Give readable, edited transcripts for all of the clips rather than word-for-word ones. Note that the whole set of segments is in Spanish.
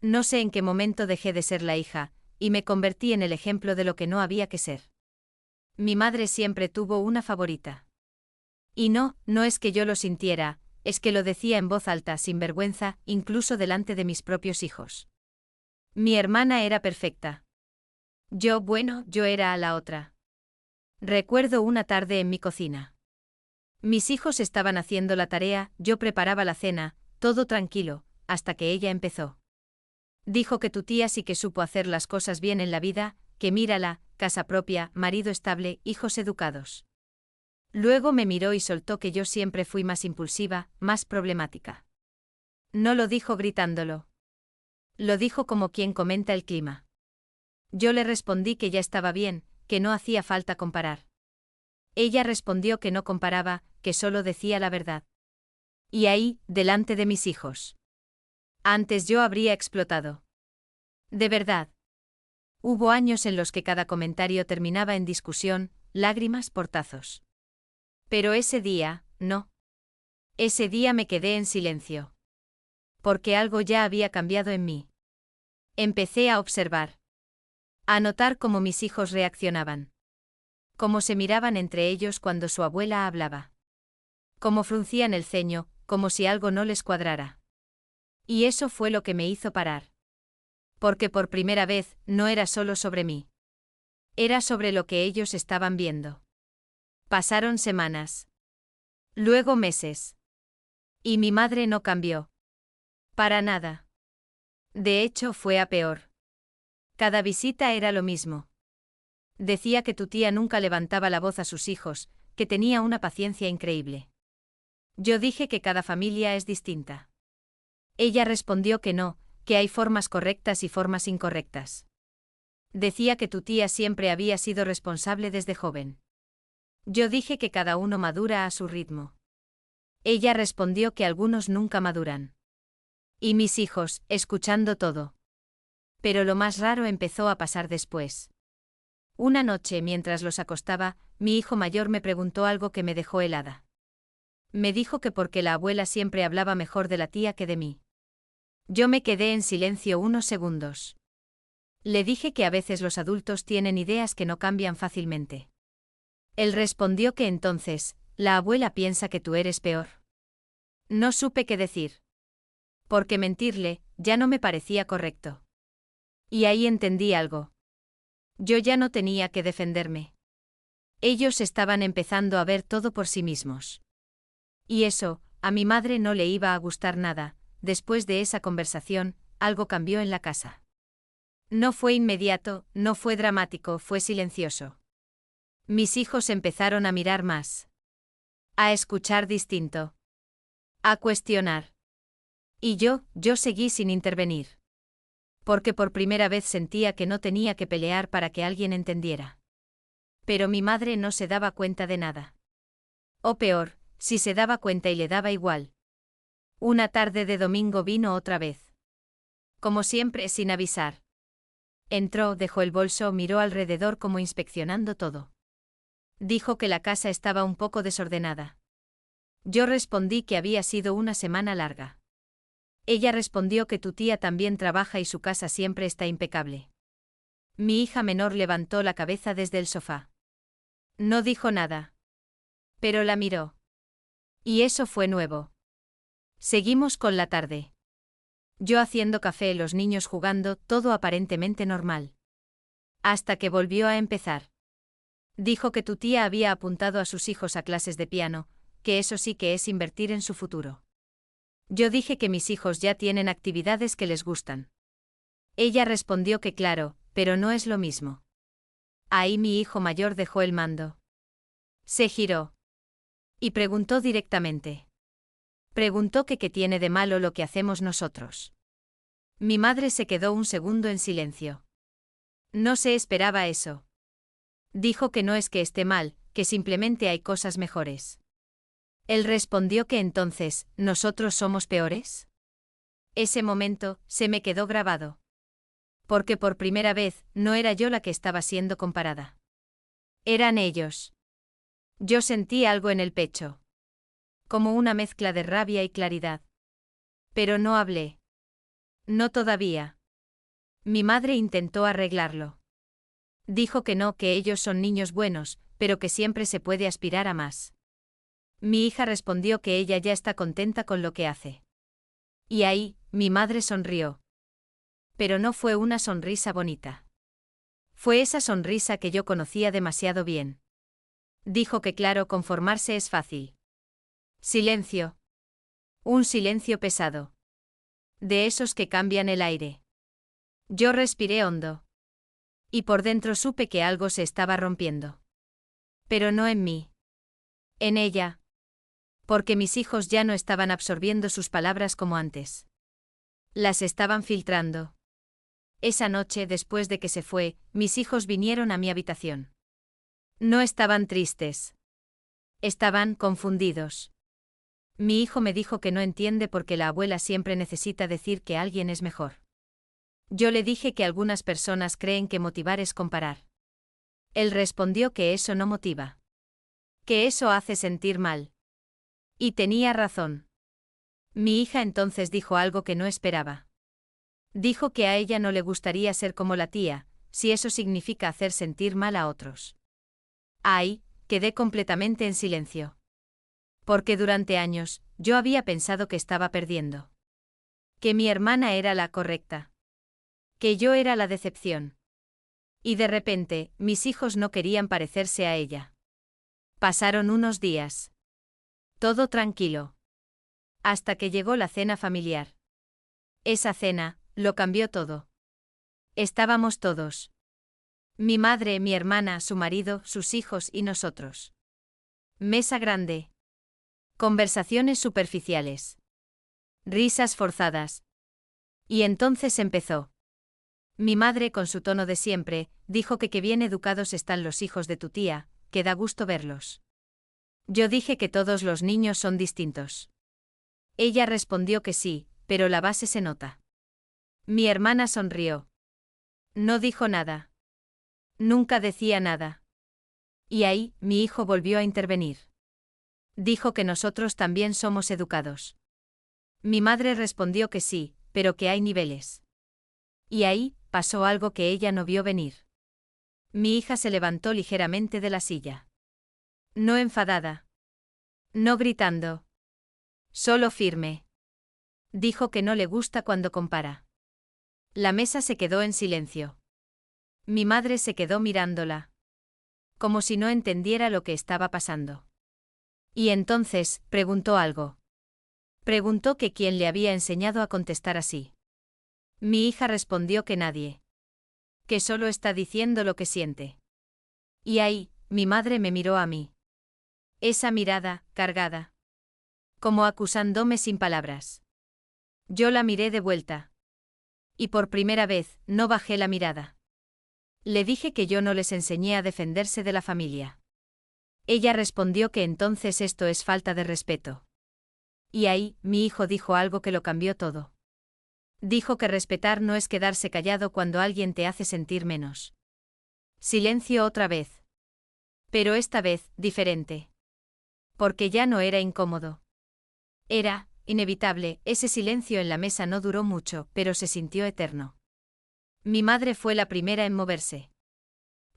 No sé en qué momento dejé de ser la hija, y me convertí en el ejemplo de lo que no había que ser. Mi madre siempre tuvo una favorita. Y no es que yo lo sintiera, es que lo decía en voz alta, sin vergüenza, incluso delante de mis propios hijos. Mi hermana era perfecta. Yo era a la otra. Recuerdo una tarde en mi cocina. Mis hijos estaban haciendo la tarea, yo preparaba la cena, todo tranquilo, hasta que ella empezó. Dijo que tu tía sí que supo hacer las cosas bien en la vida, que mírala, casa propia, marido estable, hijos educados. Luego me miró y soltó que yo siempre fui más impulsiva, más problemática. No lo dijo gritándolo. Lo dijo como quien comenta el clima. Yo le respondí que ya estaba bien, que no hacía falta comparar. Ella respondió que no comparaba, que solo decía la verdad. Y ahí, delante de mis hijos. Antes yo habría explotado. De verdad. Hubo años en los que cada comentario terminaba en discusión, lágrimas, portazos. Pero ese día, no. Ese día me quedé en silencio. Porque algo ya había cambiado en mí. Empecé a observar. A notar cómo mis hijos reaccionaban. Cómo se miraban entre ellos cuando su abuela hablaba. Cómo fruncían el ceño, como si algo no les cuadrara. Y eso fue lo que me hizo parar. Porque por primera vez, no era solo sobre mí. Era sobre lo que ellos estaban viendo. Pasaron semanas. Luego meses. Y mi madre no cambió. Para nada. De hecho, fue a peor. Cada visita era lo mismo. Decía que tu tía nunca levantaba la voz a sus hijos, que tenía una paciencia increíble. Yo dije que cada familia es distinta. Ella respondió que no, que hay formas correctas y formas incorrectas. Decía que tu tía siempre había sido responsable desde joven. Yo dije que cada uno madura a su ritmo. Ella respondió que algunos nunca maduran. Y mis hijos, escuchando todo. Pero lo más raro empezó a pasar después. Una noche, mientras los acostaba, mi hijo mayor me preguntó algo que me dejó helada. Me dijo que porque la abuela siempre hablaba mejor de la tía que de mí. Yo me quedé en silencio unos segundos. Le dije que a veces los adultos tienen ideas que no cambian fácilmente. Él respondió que entonces, la abuela piensa que tú eres peor. No supe qué decir. Porque mentirle, ya no me parecía correcto. Y ahí entendí algo. Yo ya no tenía que defenderme. Ellos estaban empezando a ver todo por sí mismos. Y eso, a mi madre no le iba a gustar nada. Después de esa conversación, algo cambió en la casa. No fue inmediato, no fue dramático, fue silencioso. Mis hijos empezaron a mirar más. A escuchar distinto. A cuestionar. Y yo seguí sin intervenir. Porque por primera vez sentía que no tenía que pelear para que alguien entendiera. Pero mi madre no se daba cuenta de nada. O peor, si se daba cuenta y le daba igual. Una tarde de domingo vino otra vez. Como siempre, sin avisar. Entró, dejó el bolso, miró alrededor como inspeccionando todo. Dijo que la casa estaba un poco desordenada. Yo respondí que había sido una semana larga. Ella respondió que tu tía también trabaja y su casa siempre está impecable. Mi hija menor levantó la cabeza desde el sofá. No dijo nada. Pero la miró. Y eso fue nuevo. Seguimos con la tarde. Yo haciendo café, los niños jugando, todo aparentemente normal. Hasta que volvió a empezar. Dijo que tu tía había apuntado a sus hijos a clases de piano, que eso sí que es invertir en su futuro. Yo dije que mis hijos ya tienen actividades que les gustan. Ella respondió que claro, pero no es lo mismo. Ahí mi hijo mayor dejó el mando. Se giró. Y preguntó directamente. Preguntó que qué tiene de malo lo que hacemos nosotros. Mi madre se quedó un segundo en silencio. No se esperaba eso. Dijo que no es que esté mal, que simplemente hay cosas mejores. Él respondió que entonces, ¿nosotros somos peores? Ese momento, se me quedó grabado. Porque por primera vez, no era yo la que estaba siendo comparada. Eran ellos. Yo sentí algo en el pecho. Como una mezcla de rabia y claridad. Pero no hablé. No todavía. Mi madre intentó arreglarlo. Dijo que no, que ellos son niños buenos, pero que siempre se puede aspirar a más. Mi hija respondió que ella ya está contenta con lo que hace. Y ahí, mi madre sonrió. Pero no fue una sonrisa bonita. Fue esa sonrisa que yo conocía demasiado bien. Dijo que claro, conformarse es fácil. Silencio. Un silencio pesado. De esos que cambian el aire. Yo respiré hondo. Y por dentro supe que algo se estaba rompiendo. Pero no en mí. En ella. Porque mis hijos ya no estaban absorbiendo sus palabras como antes. Las estaban filtrando. Esa noche, después de que se fue, mis hijos vinieron a mi habitación. No estaban tristes. Estaban confundidos. Mi hijo me dijo que no entiende por qué la abuela siempre necesita decir que alguien es mejor. Yo le dije que algunas personas creen que motivar es comparar. Él respondió que eso no motiva. Que eso hace sentir mal. Y tenía razón. Mi hija entonces dijo algo que no esperaba. Dijo que a ella no le gustaría ser como la tía, si eso significa hacer sentir mal a otros. Ay, quedé completamente en silencio. Porque durante años, yo había pensado que estaba perdiendo. Que mi hermana era la correcta. Que yo era la decepción. Y de repente, mis hijos no querían parecerse a ella. Pasaron unos días. Todo tranquilo. Hasta que llegó la cena familiar. Esa cena, lo cambió todo. Estábamos todos. Mi madre, mi hermana, su marido, sus hijos y nosotros. Mesa grande. Conversaciones superficiales. Risas forzadas. Y entonces empezó. Mi madre, con su tono de siempre, dijo que qué bien educados están los hijos de tu tía, que da gusto verlos. Yo dije que todos los niños son distintos. Ella respondió que sí, pero la base se nota. Mi hermana sonrió. No dijo nada. Nunca decía nada. Y ahí, mi hijo volvió a intervenir. Dijo que nosotros también somos educados. Mi madre respondió que sí, pero que hay niveles. Y ahí, pasó algo que ella no vio venir. Mi hija se levantó ligeramente de la silla. No enfadada. No gritando. Solo firme. Dijo que no le gusta cuando compara. La mesa se quedó en silencio. Mi madre se quedó mirándola. Como si no entendiera lo que estaba pasando. Y entonces, preguntó algo. Preguntó que quién le había enseñado a contestar así. Mi hija respondió que nadie. Que solo está diciendo lo que siente. Y ahí, mi madre me miró a mí. Esa mirada, cargada. Como acusándome sin palabras. Yo la miré de vuelta. Y por primera vez, no bajé la mirada. Le dije que yo no les enseñé a defenderse de la familia. Ella respondió que entonces esto es falta de respeto. Y ahí, mi hijo dijo algo que lo cambió todo. Dijo que respetar no es quedarse callado cuando alguien te hace sentir menos. Silencio otra vez. Pero esta vez, diferente. Porque ya no era incómodo. Era, inevitable, ese silencio en la mesa no duró mucho, pero se sintió eterno. Mi madre fue la primera en moverse.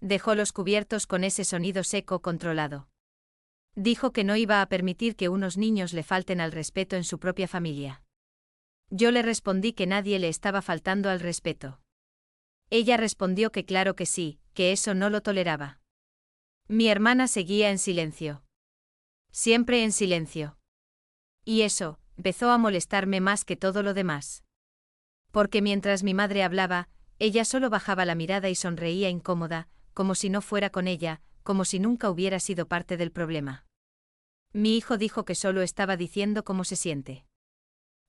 Dejó los cubiertos con ese sonido seco controlado. Dijo que no iba a permitir que unos niños le falten al respeto en su propia familia. Yo le respondí que nadie le estaba faltando al respeto. Ella respondió que claro que sí, que eso no lo toleraba. Mi hermana seguía en silencio. Siempre en silencio. Y eso, empezó a molestarme más que todo lo demás. Porque mientras mi madre hablaba, ella solo bajaba la mirada y sonreía incómoda, como si no fuera con ella, como si nunca hubiera sido parte del problema. Mi hijo dijo que solo estaba diciendo cómo se siente.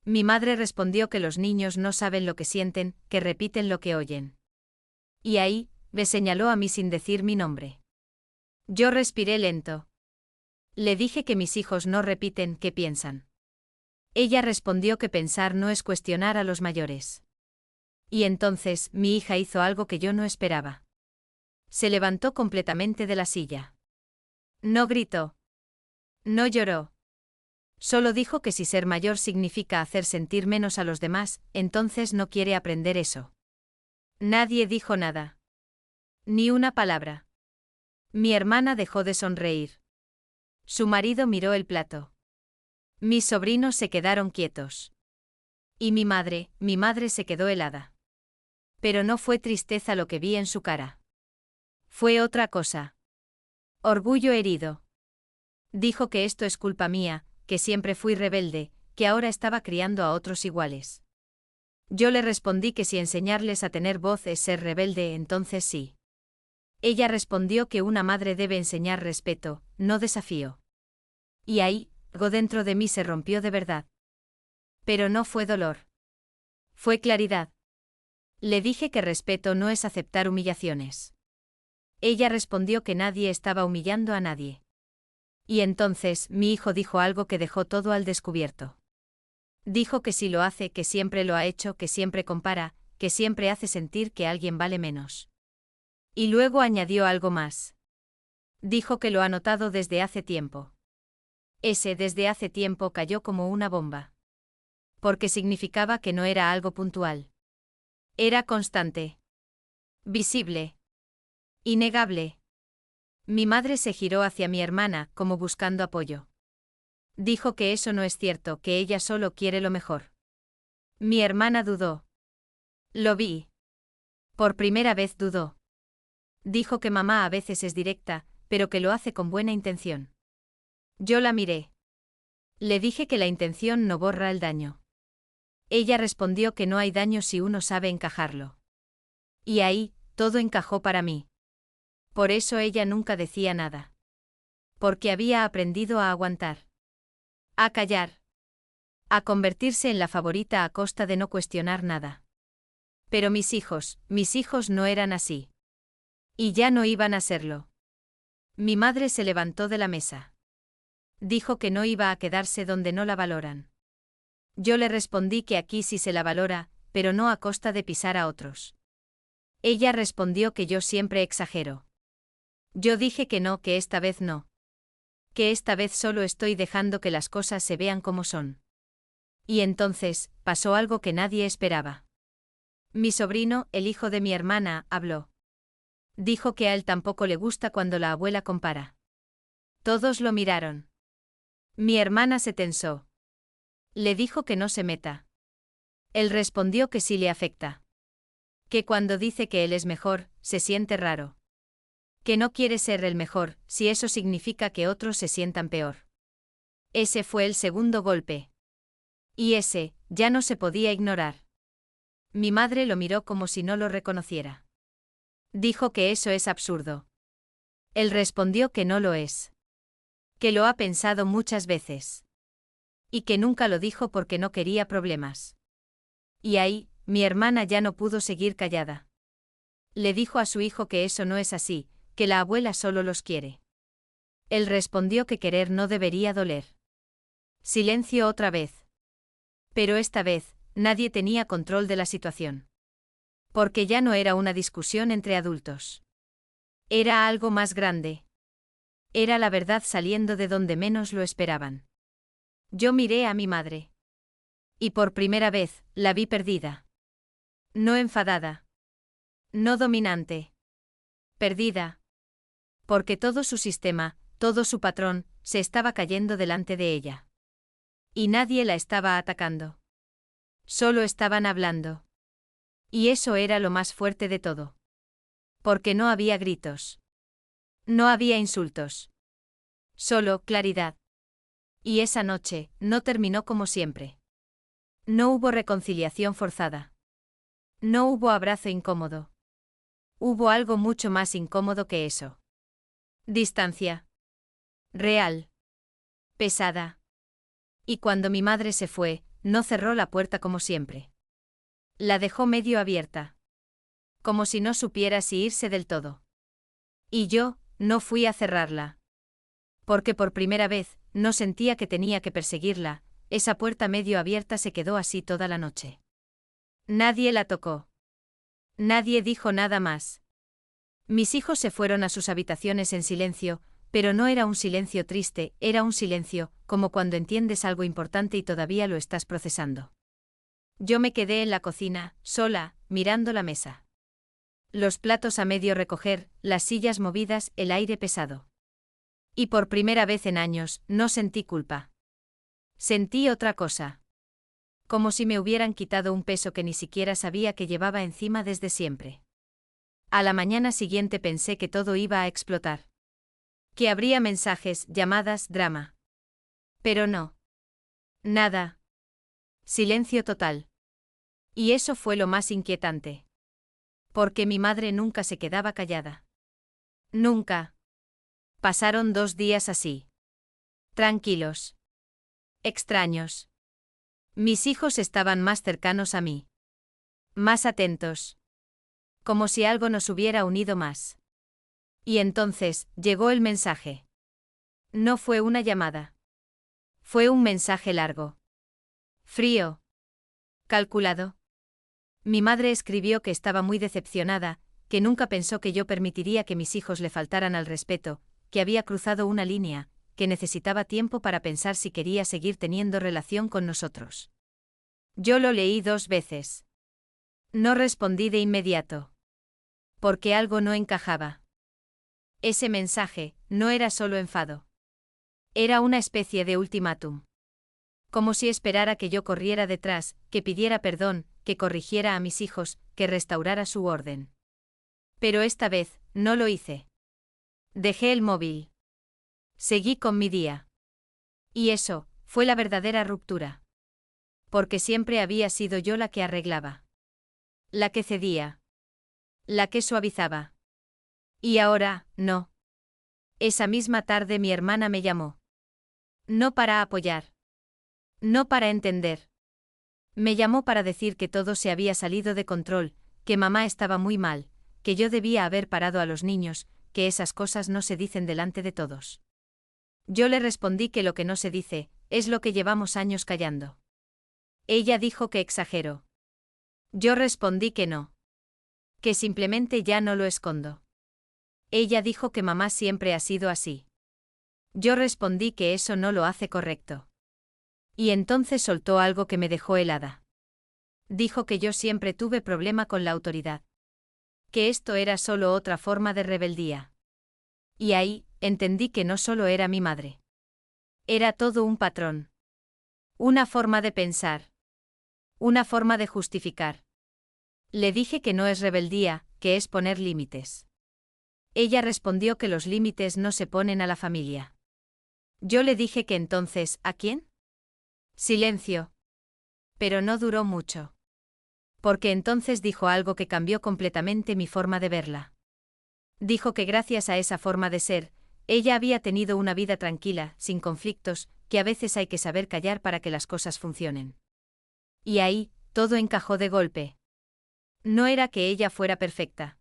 Mi madre respondió que los niños no saben lo que sienten, que repiten lo que oyen. Y ahí, me señaló a mí sin decir mi nombre. Yo respiré lento. Le dije que mis hijos no repiten, que piensan. Ella respondió que pensar no es cuestionar a los mayores. Y entonces, mi hija hizo algo que yo no esperaba. Se levantó completamente de la silla. No gritó. No lloró. Solo dijo que si ser mayor significa hacer sentir menos a los demás, entonces no quiere aprender eso. Nadie dijo nada. Ni una palabra. Mi hermana dejó de sonreír. Su marido miró el plato. Mis sobrinos se quedaron quietos. Y mi madre se quedó helada. Pero no fue tristeza lo que vi en su cara. Fue otra cosa. Orgullo herido. Dijo que esto es culpa mía, que siempre fui rebelde, que ahora estaba criando a otros iguales. Yo le respondí que si enseñarles a tener voz es ser rebelde, entonces sí. Ella respondió que una madre debe enseñar respeto, no desafío. Y ahí, algo dentro de mí se rompió de verdad. Pero no fue dolor. Fue claridad. Le dije que respeto no es aceptar humillaciones. Ella respondió que nadie estaba humillando a nadie. Y entonces mi hijo dijo algo que dejó todo al descubierto. Dijo que si lo hace, que siempre lo ha hecho, que siempre compara, que siempre hace sentir que alguien vale menos. Y luego añadió algo más. Dijo que lo ha notado desde hace tiempo. Ese desde hace tiempo cayó como una bomba. Porque significaba que no era algo puntual. Era constante. Visible. Innegable. Mi madre se giró hacia mi hermana, como buscando apoyo. Dijo que eso no es cierto, que ella solo quiere lo mejor. Mi hermana dudó. Lo vi. Por primera vez dudó. Dijo que mamá a veces es directa, pero que lo hace con buena intención. Yo la miré. Le dije que la intención no borra el daño. Ella respondió que no hay daño si uno sabe encajarlo. Y ahí, todo encajó para mí. Por eso ella nunca decía nada. Porque había aprendido a aguantar. A callar. A convertirse en la favorita a costa de no cuestionar nada. Pero mis hijos no eran así. Y ya no iban a serlo. Mi madre se levantó de la mesa. Dijo que no iba a quedarse donde no la valoran. Yo le respondí que aquí sí se la valora, pero no a costa de pisar a otros. Ella respondió que yo siempre exagero. Yo dije que no, que esta vez no. Que esta vez solo estoy dejando que las cosas se vean como son. Y entonces, pasó algo que nadie esperaba. Mi sobrino, el hijo de mi hermana, habló. Dijo que a él tampoco le gusta cuando la abuela compara. Todos lo miraron. Mi hermana se tensó. Le dijo que no se meta. Él respondió que sí le afecta. Que cuando dice que él es mejor, se siente raro. Que no quiere ser el mejor, si eso significa que otros se sientan peor. Ese fue el segundo golpe. Y ese, ya no se podía ignorar. Mi madre lo miró como si no lo reconociera. Dijo que eso es absurdo. Él respondió que no lo es. Que lo ha pensado muchas veces. Y que nunca lo dijo porque no quería problemas. Y ahí, mi hermana ya no pudo seguir callada. Le dijo a su hijo que eso no es así, que la abuela solo los quiere. Él respondió que querer no debería doler. Silencio otra vez. Pero esta vez, nadie tenía control de la situación. Porque ya no era una discusión entre adultos. Era algo más grande. Era la verdad saliendo de donde menos lo esperaban. Yo miré a mi madre. Y por primera vez, la vi perdida. No enfadada. No dominante. Perdida. Porque todo su sistema, todo su patrón, se estaba cayendo delante de ella. Y nadie la estaba atacando. Solo estaban hablando. Y eso era lo más fuerte de todo. Porque no había gritos. No había insultos. Solo claridad. Y esa noche, no terminó como siempre. No hubo reconciliación forzada. No hubo abrazo incómodo. Hubo algo mucho más incómodo que eso. Distancia. Real. Pesada. Y cuando mi madre se fue, no cerró la puerta como siempre. La dejó medio abierta. Como si no supiera si irse del todo. Y yo, no fui a cerrarla. Porque por primera vez, no sentía que tenía que perseguirla, esa puerta medio abierta se quedó así toda la noche. Nadie la tocó. Nadie dijo nada más. Mis hijos se fueron a sus habitaciones en silencio, Pero no era un silencio triste, era un silencio, como cuando entiendes algo importante y todavía lo estás procesando. Yo me quedé en la cocina, sola, mirando la mesa. Los platos a medio recoger, las sillas movidas, el aire pesado. Y por primera vez en años, no sentí culpa. Sentí otra cosa. Como si me hubieran quitado un peso que ni siquiera sabía que llevaba encima desde siempre. A la mañana siguiente pensé que todo iba a explotar. Que habría mensajes, llamadas, drama. Pero no. Nada. Silencio total. Y eso fue lo más inquietante. Porque mi madre nunca se quedaba callada. Nunca. Pasaron 2 días así. Tranquilos. Extraños. Mis hijos estaban más cercanos a mí. Más atentos. Como si algo nos hubiera unido más. Y entonces, llegó el mensaje. No fue una llamada. Fue un mensaje largo. Frío. Calculado. Mi madre escribió que estaba muy decepcionada, que nunca pensó que yo permitiría que mis hijos le faltaran al respeto, que había cruzado una línea, que necesitaba tiempo para pensar si quería seguir teniendo relación con nosotros. Yo lo leí 2 veces. No respondí de inmediato. Porque algo no encajaba. Ese mensaje no era solo enfado. Era una especie de ultimátum. Como si esperara que yo corriera detrás, que pidiera perdón, que corrigiera a mis hijos, que restaurara su orden. Pero esta vez, no lo hice. Dejé el móvil. Seguí con mi día. Y eso, fue la verdadera ruptura. Porque siempre había sido yo la que arreglaba. La que cedía. La que suavizaba. Y ahora, no. Esa misma tarde mi hermana me llamó. No para apoyar. No para entender. Me llamó para decir que todo se había salido de control, que mamá estaba muy mal, que yo debía haber parado a los niños, que esas cosas no se dicen delante de todos. Yo le respondí que lo que no se dice, es lo que llevamos años callando. Ella dijo que exagero. Yo respondí que no. Que simplemente ya no lo escondo. Ella dijo que mamá siempre ha sido así. Yo respondí que eso no lo hace correcto. Y entonces soltó algo que me dejó helada. Dijo que yo siempre tuve problema con la autoridad. Que esto era solo otra forma de rebeldía. Y ahí, entendí que no solo era mi madre. Era todo un patrón. Una forma de pensar. Una forma de justificar. Le dije que no es rebeldía, que es poner límites. Ella respondió que los límites no se ponen a la familia. Yo le dije que entonces, ¿a quién? Silencio. Pero no duró mucho. Porque entonces dijo algo que cambió completamente mi forma de verla. Dijo que gracias a esa forma de ser, ella había tenido una vida tranquila, sin conflictos, que a veces hay que saber callar para que las cosas funcionen. Y ahí, todo encajó de golpe. No era que ella fuera perfecta.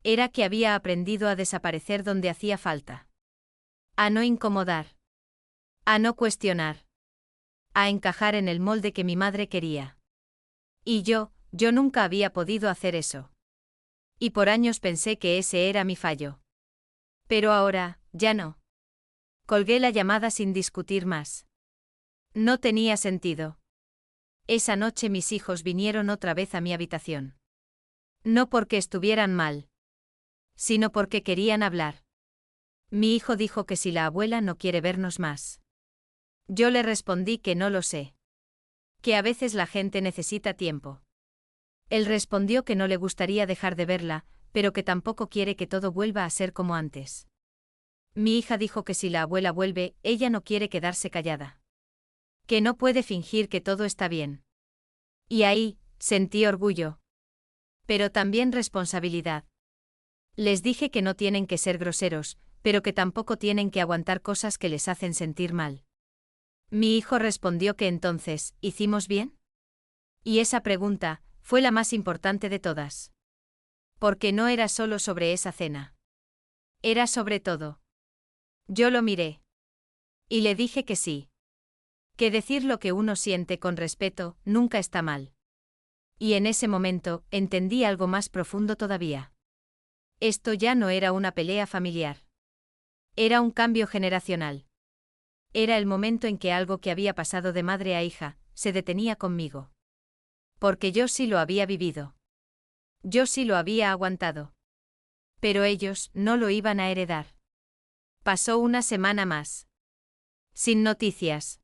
Era que había aprendido a desaparecer donde hacía falta. A no incomodar. A no cuestionar. A encajar en el molde que mi madre quería. Y yo nunca había podido hacer eso. Y por años pensé que ese era mi fallo. Pero ahora, ya no. Colgué la llamada sin discutir más. No tenía sentido. Esa noche mis hijos vinieron otra vez a mi habitación. No porque estuvieran mal, sino porque querían hablar. Mi hijo dijo que si la abuela no quiere vernos más. Yo le respondí que no lo sé. Que a veces la gente necesita tiempo. Él respondió que no le gustaría dejar de verla, pero que tampoco quiere que todo vuelva a ser como antes. Mi hija dijo que si la abuela vuelve, ella no quiere quedarse callada. Que no puede fingir que todo está bien. Y ahí, sentí orgullo. Pero también responsabilidad. Les dije que no tienen que ser groseros, pero que tampoco tienen que aguantar cosas que les hacen sentir mal. Mi hijo respondió que entonces, ¿hicimos bien? Y esa pregunta fue la más importante de todas. Porque no era solo sobre esa cena. Era sobre todo. Yo lo miré. Y le dije que sí. Que decir lo que uno siente con respeto nunca está mal. Y en ese momento, entendí algo más profundo todavía. Esto ya no era una pelea familiar. Era un cambio generacional. Era el momento en que algo que había pasado de madre a hija, se detenía conmigo. Porque yo sí lo había vivido. Yo sí lo había aguantado. Pero ellos no lo iban a heredar. Pasó una semana más. Sin noticias.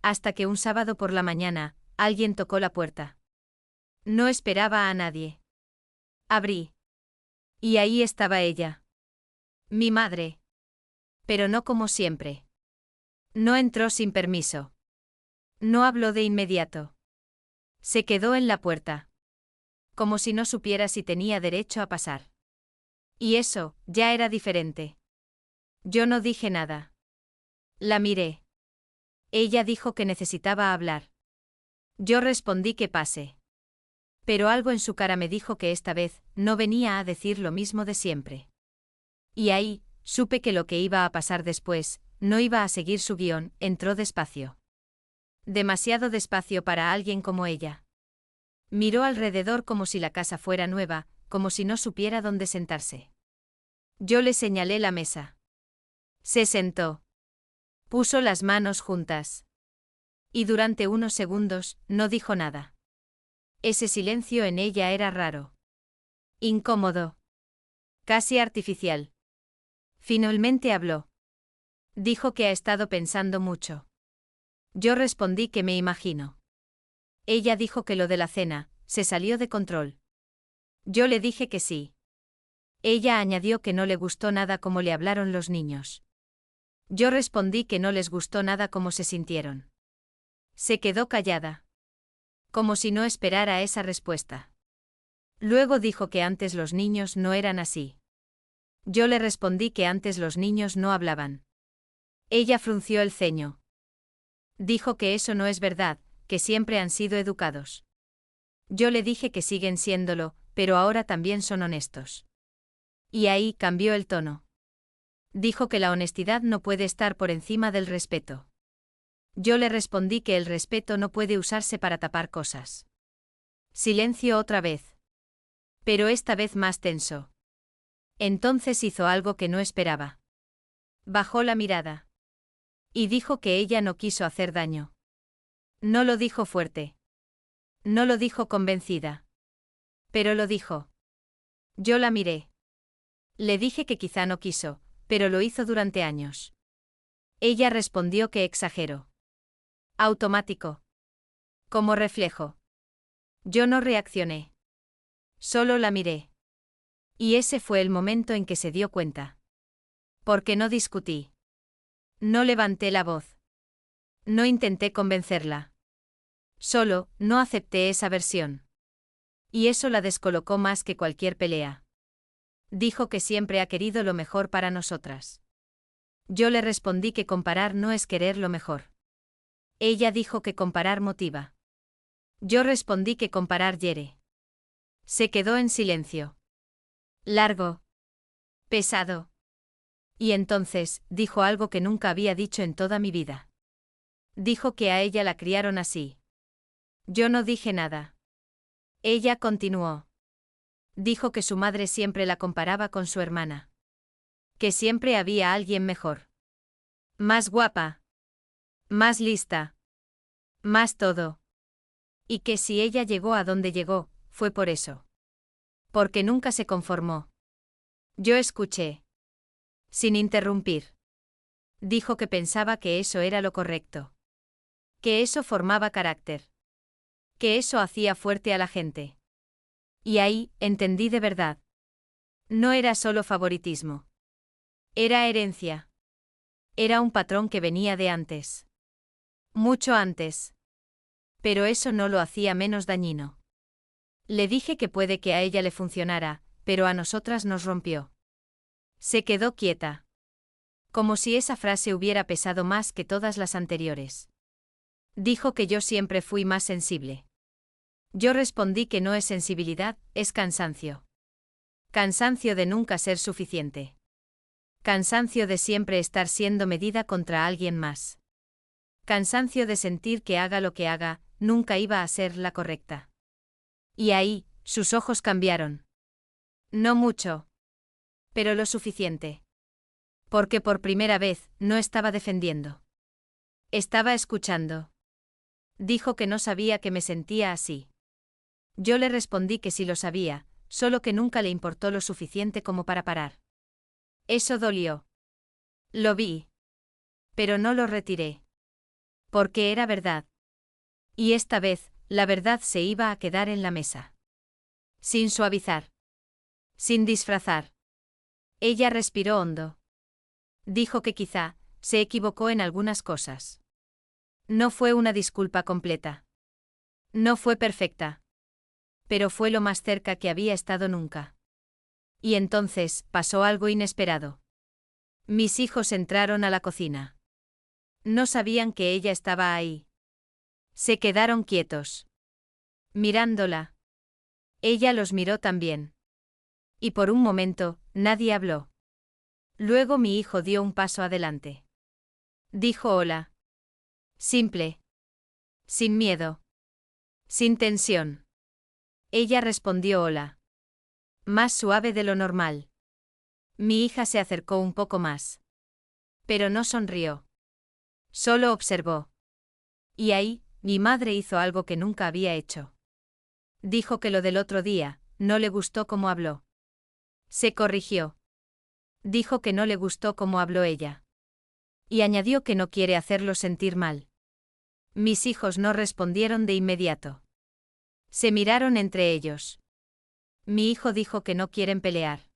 Hasta que un sábado por la mañana, alguien tocó la puerta. No esperaba a nadie. Abrí. Y ahí estaba ella. Mi madre. Pero no como siempre. No entró sin permiso. No habló de inmediato. Se quedó en la puerta. Como si no supiera si tenía derecho a pasar. Y eso, ya era diferente. Yo no dije nada. La miré. Ella dijo que necesitaba hablar. Yo respondí que pase. Pero algo en su cara me dijo que esta vez no venía a decir lo mismo de siempre. Y ahí, supe que lo que iba a pasar después, no iba a seguir su guión. Entró despacio. Demasiado despacio para alguien como ella. Miró alrededor como si la casa fuera nueva, como si no supiera dónde sentarse. Yo le señalé la mesa. Se sentó. Puso las manos juntas. Y durante unos segundos, no dijo nada. Ese silencio en ella era raro. Incómodo. Casi artificial. Finalmente habló. Dijo que ha estado pensando mucho. Yo respondí que me imagino. Ella dijo que lo de la cena, se salió de control. Yo le dije que sí. Ella añadió que no le gustó nada cómo le hablaron los niños. Yo respondí que no les gustó nada cómo se sintieron. Se quedó callada. Como si no esperara esa respuesta. Luego dijo que antes los niños no eran así. Yo le respondí que antes los niños no hablaban. Ella frunció el ceño. Dijo que eso no es verdad, que siempre han sido educados. Yo le dije que siguen siéndolo, pero ahora también son honestos. Y ahí cambió el tono. Dijo que la honestidad no puede estar por encima del respeto. Yo le respondí que el respeto no puede usarse para tapar cosas. Silencio otra vez. Pero esta vez más tenso. Entonces hizo algo que no esperaba. Bajó la mirada. Y dijo que ella no quiso hacer daño. No lo dijo fuerte. No lo dijo convencida. Pero lo dijo. Yo la miré. Le dije que quizá no quiso, pero lo hizo durante años. Ella respondió que exageró. Automático. Como reflejo. Yo no reaccioné. Solo la miré. Y ese fue el momento en que se dio cuenta. Porque no discutí. No levanté la voz. No intenté convencerla. Solo, no acepté esa versión. Y eso la descolocó más que cualquier pelea. Dijo que siempre ha querido lo mejor para nosotras. Yo le respondí que comparar no es querer lo mejor. Ella dijo que comparar motiva. Yo respondí que comparar hiere. Se quedó en silencio. Largo. Pesado. Y entonces, dijo algo que nunca había dicho en toda mi vida. Dijo que a ella la criaron así. Yo no dije nada. Ella continuó. Dijo que su madre siempre la comparaba con su hermana. Que siempre había alguien mejor. Más guapa. Más lista. Más todo. Y que si ella llegó a donde llegó, fue por eso. Porque nunca se conformó. Yo escuché. Sin interrumpir. Dijo que pensaba que eso era lo correcto. Que eso formaba carácter. Que eso hacía fuerte a la gente. Y ahí, entendí de verdad. No era solo favoritismo. Era herencia. Era un patrón que venía de antes. Mucho antes. Pero eso no lo hacía menos dañino. Le dije que puede que a ella le funcionara, pero a nosotras nos rompió. Se quedó quieta. Como si esa frase hubiera pesado más que todas las anteriores. Dijo que yo siempre fui más sensible. Yo respondí que no es sensibilidad, es cansancio. Cansancio de nunca ser suficiente. Cansancio de siempre estar siendo medida contra alguien más. Cansancio de sentir que haga lo que haga, nunca iba a ser la correcta. Y ahí, sus ojos cambiaron. No mucho. Pero lo suficiente. Porque por primera vez, no estaba defendiendo. Estaba escuchando. Dijo que no sabía que me sentía así. Yo le respondí que sí lo sabía, solo que nunca le importó lo suficiente como para parar. Eso dolió. Lo vi. Pero no lo retiré. Porque era verdad. Y esta vez, la verdad se iba a quedar en la mesa. Sin suavizar. Sin disfrazar. Ella respiró hondo. Dijo que quizá, se equivocó en algunas cosas. No fue una disculpa completa. No fue perfecta. Pero fue lo más cerca que había estado nunca. Y entonces, pasó algo inesperado. Mis hijos entraron a la cocina. No sabían que ella estaba ahí. Se quedaron quietos. Mirándola. Ella los miró también. Y por un momento, nadie habló. Luego mi hijo dio un paso adelante. Dijo hola. Simple. Sin miedo. Sin tensión. Ella respondió hola. Más suave de lo normal. Mi hija se acercó un poco más. Pero no sonrió. Solo observó. Y ahí, mi madre hizo algo que nunca había hecho. Dijo que lo del otro día, no le gustó cómo habló. Se corrigió. Dijo que no le gustó cómo habló ella. Y añadió que no quiere hacerlo sentir mal. Mis hijos no respondieron de inmediato. Se miraron entre ellos. Mi hijo dijo que no quieren pelear.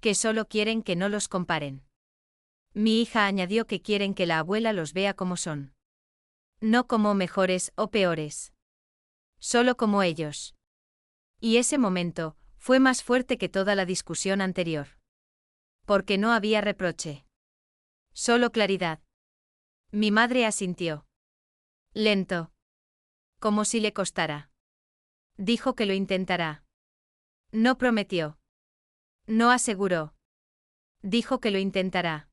Que solo quieren que no los comparen. Mi hija añadió que quieren que la abuela los vea como son. No como mejores o peores. Solo como ellos. Y ese momento, fue más fuerte que toda la discusión anterior. Porque no había reproche. Solo claridad. Mi madre asintió. Lento. Como si le costara. Dijo que lo intentará. No prometió. No aseguró. Dijo que lo intentará.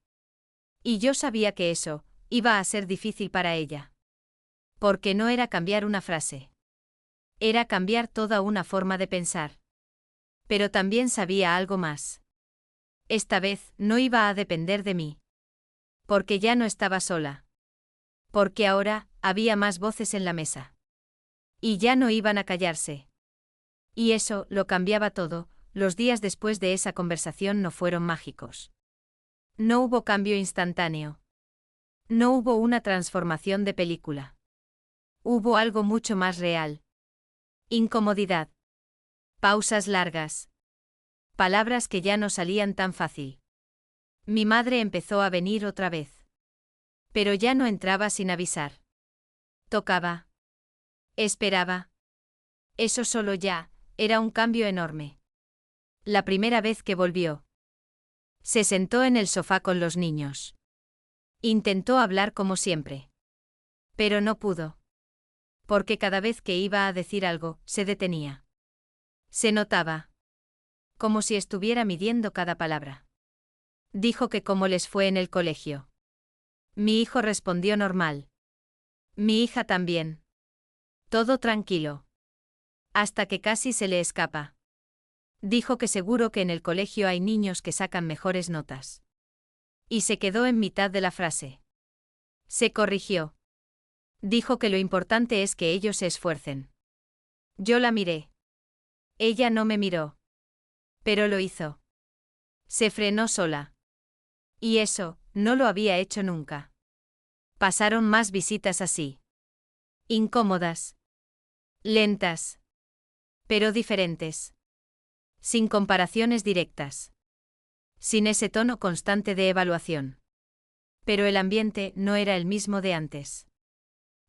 Y yo sabía que eso, iba a ser difícil para ella. Porque no era cambiar una frase. Era cambiar toda una forma de pensar. Pero también sabía algo más. Esta vez, no iba a depender de mí. Porque ya no estaba sola. Porque ahora, había más voces en la mesa. Y ya no iban a callarse. Y eso, lo cambiaba todo. Los días después de esa conversación no fueron mágicos. No hubo cambio instantáneo. No hubo una transformación de película. Hubo algo mucho más real. Incomodidad. Pausas largas. Palabras que ya no salían tan fácil. Mi madre empezó a venir otra vez. Pero ya no entraba sin avisar. Tocaba. Esperaba. Eso solo ya, era un cambio enorme. La primera vez que volvió. Se sentó en el sofá con los niños. Intentó hablar como siempre. Pero no pudo. Porque cada vez que iba a decir algo, se detenía. Se notaba. Como si estuviera midiendo cada palabra. Dijo que cómo les fue en el colegio. Mi hijo respondió normal. Mi hija también. Todo tranquilo. Hasta que casi se le escapa. Dijo que seguro que en el colegio hay niños que sacan mejores notas. Y se quedó en mitad de la frase. Se corrigió. Dijo que lo importante es que ellos se esfuercen. Yo la miré. Ella no me miró. Pero lo hizo. Se frenó sola. Y eso, no lo había hecho nunca. Pasaron más visitas así. Incómodas. Lentas. Pero diferentes. Sin comparaciones directas. Sin ese tono constante de evaluación. Pero el ambiente no era el mismo de antes.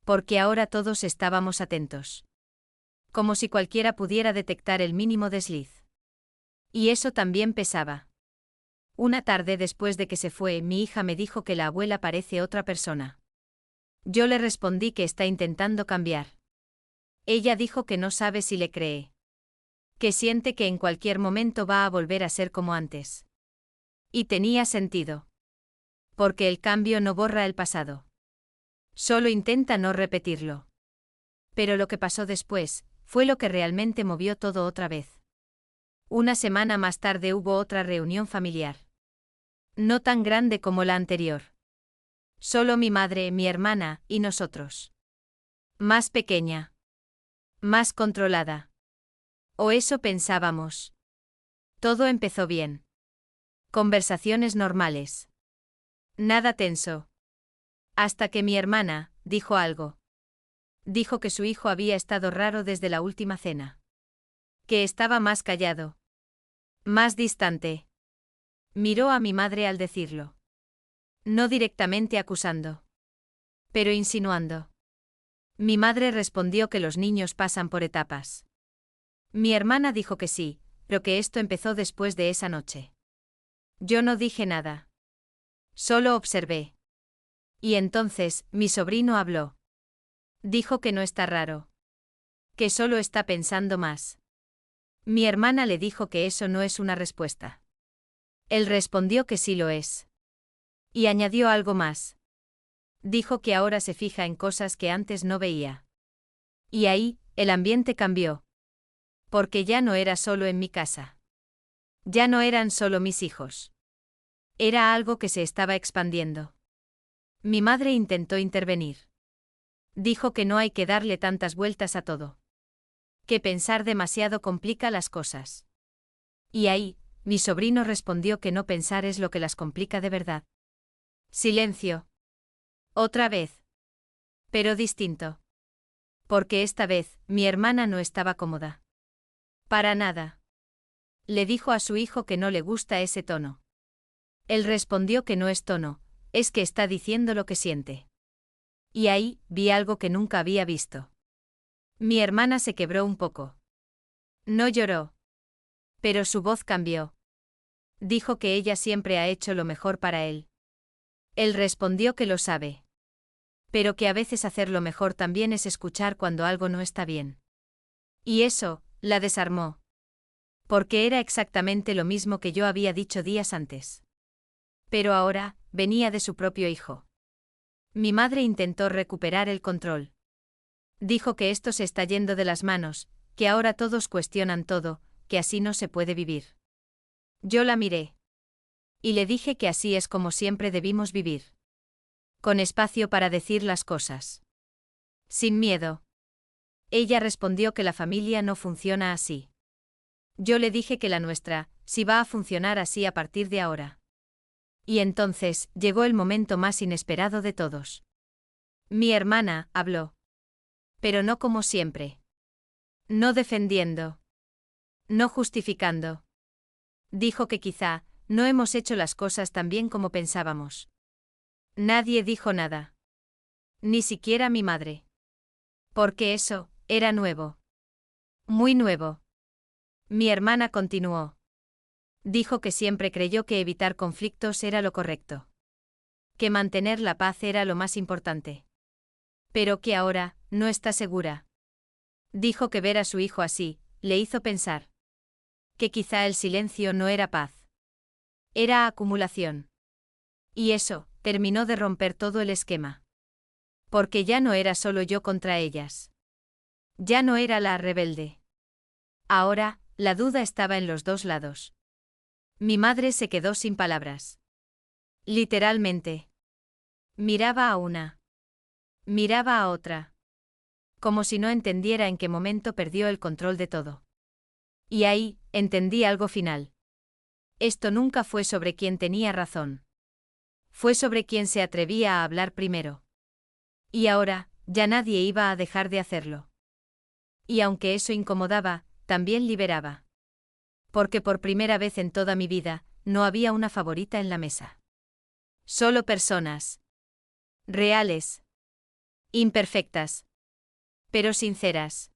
Porque ahora todos estábamos atentos. Como si cualquiera pudiera detectar el mínimo desliz. Y eso también pesaba. Una tarde después de que se fue, mi hija me dijo que la abuela parece otra persona. Yo le respondí que está intentando cambiar. Ella dijo que no sabe si le cree. Que siente que en cualquier momento va a volver a ser como antes. Y tenía sentido. Porque el cambio no borra el pasado. Solo intenta no repetirlo. Pero lo que pasó después, fue lo que realmente movió todo otra vez. Una semana más tarde hubo otra reunión familiar. No tan grande como la anterior. Solo mi madre, mi hermana, y nosotros. Más pequeña. Más controlada. O eso pensábamos. Todo empezó bien. Conversaciones normales. Nada tenso. Hasta que mi hermana dijo algo. Dijo que su hijo había estado raro desde la última cena. Que estaba más callado. Más distante. Miró a mi madre al decirlo. No directamente acusando. Pero insinuando. Mi madre respondió que los niños pasan por etapas. Mi hermana dijo que sí, pero que esto empezó después de esa noche. Yo no dije nada. Solo observé. Y entonces, mi sobrino habló. Dijo que no está raro. Que solo está pensando más. Mi hermana le dijo que eso no es una respuesta. Él respondió que sí lo es. Y añadió algo más. Dijo que ahora se fija en cosas que antes no veía. Y ahí, el ambiente cambió. Porque ya no era solo en mi casa. Ya no eran solo mis hijos. Era algo que se estaba expandiendo. Mi madre intentó intervenir. Dijo que no hay que darle tantas vueltas a todo. Que pensar demasiado complica las cosas. Y ahí, mi sobrino respondió que no pensar es lo que las complica de verdad. Silencio. Otra vez. Pero distinto. Porque esta vez, mi hermana no estaba cómoda. Para nada. Le dijo a su hijo que no le gusta ese tono. Él respondió que no es tono, es que está diciendo lo que siente. Y ahí, vi algo que nunca había visto. Mi hermana se quebró un poco. No lloró. Pero su voz cambió. Dijo que ella siempre ha hecho lo mejor para él. Él respondió que lo sabe. Pero que a veces hacer lo mejor también es escuchar cuando algo no está bien. Y eso, la desarmó. Porque era exactamente lo mismo que yo había dicho días antes. Pero ahora, venía de su propio hijo. Mi madre intentó recuperar el control. Dijo que esto se está yendo de las manos, que ahora todos cuestionan todo, que así no se puede vivir. Yo la miré. Y le dije que así es como siempre debimos vivir. Con espacio para decir las cosas. Sin miedo. Ella respondió que la familia no funciona así. Yo le dije que la nuestra, sí va a funcionar así a partir de ahora. Y entonces, llegó el momento más inesperado de todos. Mi hermana habló. Pero no como siempre. No defendiendo. No justificando. Dijo que quizá, no hemos hecho las cosas tan bien como pensábamos. Nadie dijo nada. Ni siquiera mi madre. Porque eso, era nuevo. Muy nuevo. Mi hermana continuó. Dijo que siempre creyó que evitar conflictos era lo correcto. Que mantener la paz era lo más importante. Pero que ahora, no está segura. Dijo que ver a su hijo así, le hizo pensar. Que quizá el silencio no era paz. Era acumulación. Y eso, terminó de romper todo el esquema. Porque ya no era solo yo contra ellas. Ya no era la rebelde. Ahora, la duda estaba en los dos lados. Mi madre se quedó sin palabras. Literalmente. Miraba a una. Miraba a otra. Como si no entendiera en qué momento perdió el control de todo. Y ahí, entendí algo final. Esto nunca fue sobre quién tenía razón. Fue sobre quién se atrevía a hablar primero. Y ahora, ya nadie iba a dejar de hacerlo. Y aunque eso incomodaba, también liberaba. Porque por primera vez en toda mi vida, no había una favorita en la mesa. Solo personas. Reales. Imperfectas. Pero sinceras.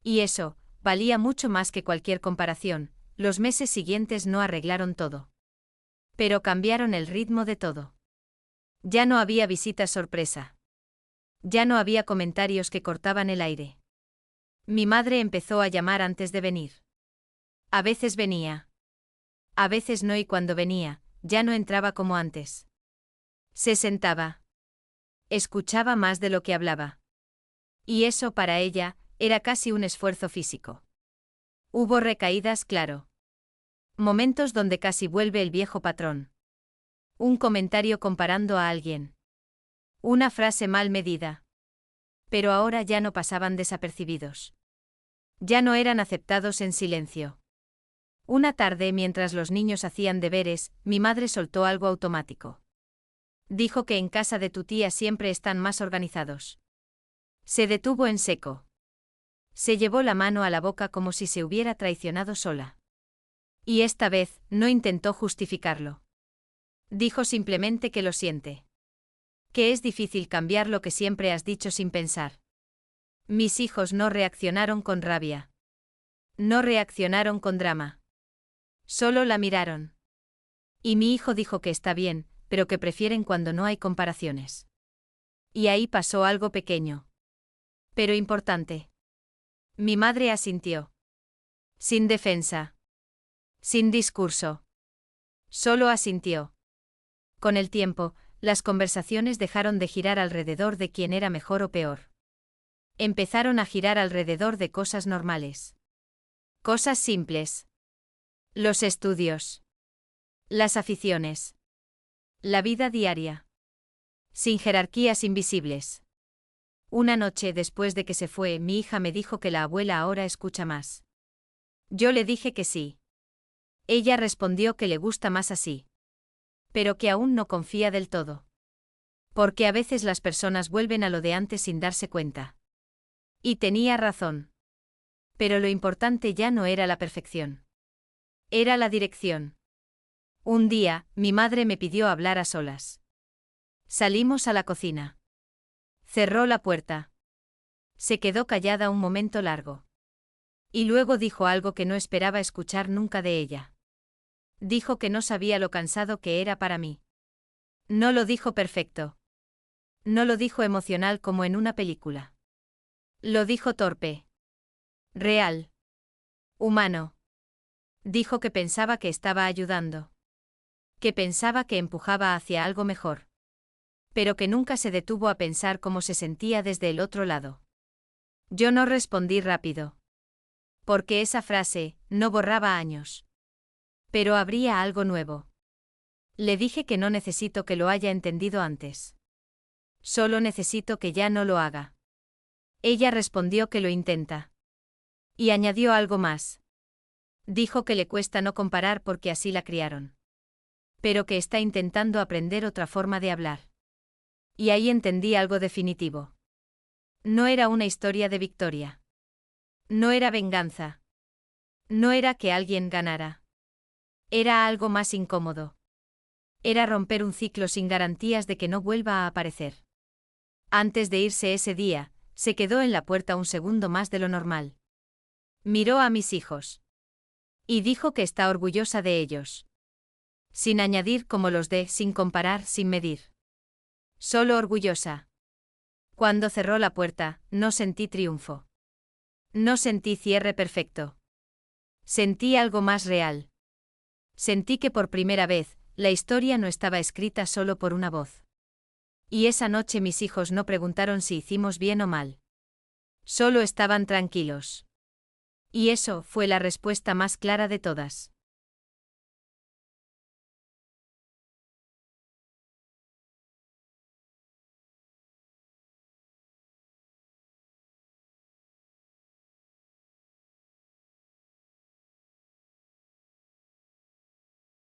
Y eso, valía mucho más que cualquier comparación. Los meses siguientes no arreglaron todo. Pero cambiaron el ritmo de todo. Ya no había visitas sorpresa. Ya no había comentarios que cortaban el aire. Mi madre empezó a llamar antes de venir. A veces venía. A veces no, y cuando venía, ya no entraba como antes. Se sentaba. Escuchaba más de lo que hablaba. Y eso para ella, era casi un esfuerzo físico. Hubo recaídas, claro. Momentos donde casi vuelve el viejo patrón. Un comentario comparando a alguien. Una frase mal medida. Pero ahora ya no pasaban desapercibidos. Ya no eran aceptados en silencio. Una tarde, mientras los niños hacían deberes, mi madre soltó algo automático. Dijo que en casa de tu tía siempre están más organizados. Se detuvo en seco. Se llevó la mano a la boca como si se hubiera traicionado sola. Y esta vez, no intentó justificarlo. Dijo simplemente que lo siente. Que es difícil cambiar lo que siempre has dicho sin pensar. Mis hijos no reaccionaron con rabia. No reaccionaron con drama. Solo la miraron. Y mi hijo dijo que está bien, pero que prefieren cuando no hay comparaciones. Y ahí pasó algo pequeño. Pero importante. Mi madre asintió. Sin defensa. Sin discurso. Solo asintió. Con el tiempo, las conversaciones dejaron de girar alrededor de quién era mejor o peor. Empezaron a girar alrededor de cosas normales. Cosas simples. Los estudios. Las aficiones. La vida diaria. Sin jerarquías invisibles. Una noche después de que se fue, mi hija me dijo que la abuela ahora escucha más. Yo le dije que sí. Ella respondió que le gusta más así. Pero que aún no confía del todo. Porque a veces las personas vuelven a lo de antes sin darse cuenta. Y tenía razón. Pero lo importante ya no era la perfección. Era la dirección. Un día, mi madre me pidió hablar a solas. Salimos a la cocina. Cerró la puerta. Se quedó callada un momento largo. Y luego dijo algo que no esperaba escuchar nunca de ella. Dijo que no sabía lo cansado que era para mí. No lo dijo perfecto. No lo dijo emocional como en una película. Lo dijo torpe. Real. Humano. Dijo que pensaba que estaba ayudando. Que pensaba que empujaba hacia algo mejor. Pero que nunca se detuvo a pensar cómo se sentía desde el otro lado. Yo no respondí rápido. Porque esa frase no borraba años. Pero habría algo nuevo. Le dije que no necesito que lo haya entendido antes. Solo necesito que ya no lo haga. Ella respondió que lo intenta. Y añadió algo más. Dijo que le cuesta no comparar porque así la criaron. Pero que está intentando aprender otra forma de hablar. Y ahí entendí algo definitivo. No era una historia de victoria. No era venganza. No era que alguien ganara. Era algo más incómodo. Era romper un ciclo sin garantías de que no vuelva a aparecer. Antes de irse ese día, se quedó en la puerta un segundo más de lo normal. Miró a mis hijos. Y dijo que está orgullosa de ellos. Sin añadir como los de, sin comparar, sin medir. Solo orgullosa. Cuando cerró la puerta, no sentí triunfo. No sentí cierre perfecto. Sentí algo más real. Sentí que por primera vez, la historia no estaba escrita solo por una voz. Y esa noche mis hijos no preguntaron si hicimos bien o mal. Solo estaban tranquilos. Y eso fue la respuesta más clara de todas.